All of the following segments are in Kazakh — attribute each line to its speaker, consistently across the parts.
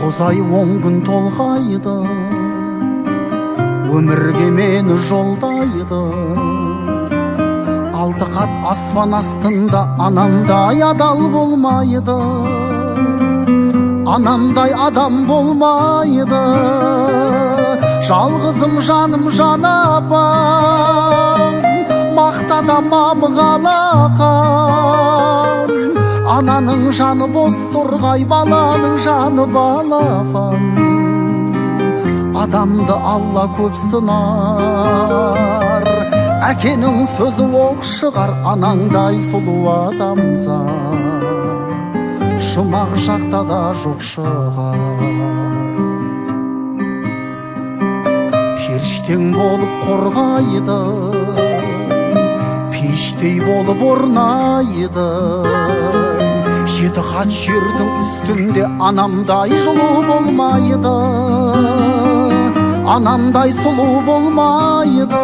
Speaker 1: Қозай 10 күн толғайды, өмірге мені жолдайды. 6 қат аспан астында анамдай адал болмайды, анамдай адам болмайды. Жалғызым жаным жан апам, мақтада мамығалақан. Ананың жаны бос тұрғай, баланың жаны балапан. Адамды Алла көп сынар, әкенің сөзі оқ шығар. Анаңдай сұлу адамзат жұмақ жақта да жоқ шығар. Періштең болып қорғайды, пештей болып орнайды. 7 қат жердің үстінде анамдай жылу болмайды, анамдай сұлу болмайды.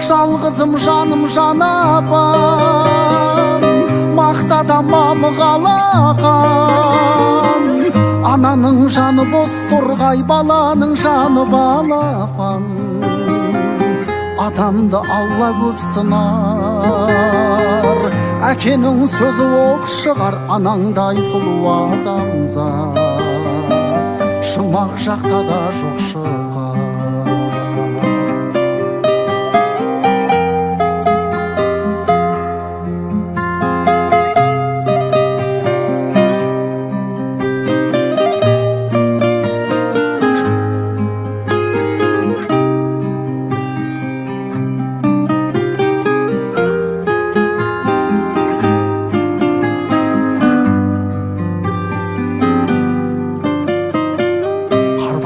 Speaker 1: Жалғызым жаным жан апам, мақтада мамығалақан. Ананың жаны бос тұрғай, баланың жаны балапан. Адамды Алла көп сынар, әкенің сөзі оқ шығар. Анаңдай сұлу адамзат жұмақ жақта да жоқ шығар.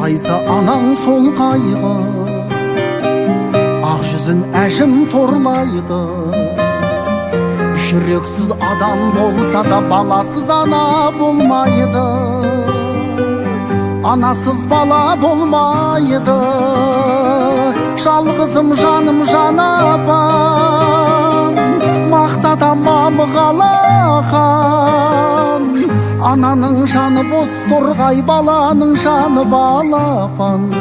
Speaker 1: Қайса анаң сол қайғы, ақ жүзін әжім торлайды. Жүрексіз адам болса да баласыз ана болмайды, анасыз бала болмайды. Жалғызым жаным жан апам, мақтада мамығалақан. Ананың жаны бос тұрғай, баланың жаны балапан.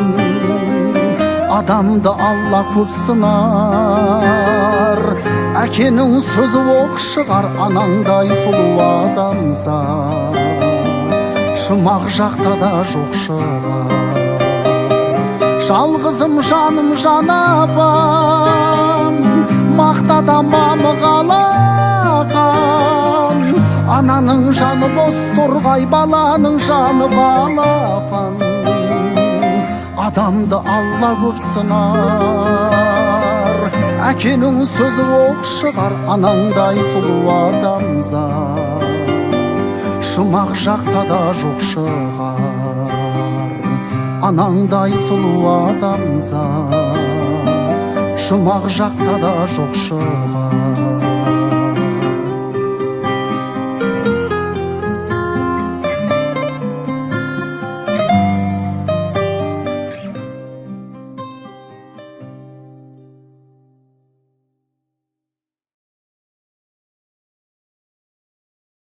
Speaker 1: Адамды Алла көп сынар, әкенің сөзі оқ шығар. Анаңдай сұлу адамзат жұмақ жақта да жоқ шығар. Жалғызым жаным жан апам, мақтада мамығалақан. Ананың жаны бос тұрғай, баланың жаны балапан. Адамды Алла көп сынар, әкенің сөзі оқ шығар. Анаңдай сұлу адамзат жұмақ жақта да жоқ шығар. Анаңдай сұлу адамзат жұмақ жақта да жоқ шығар.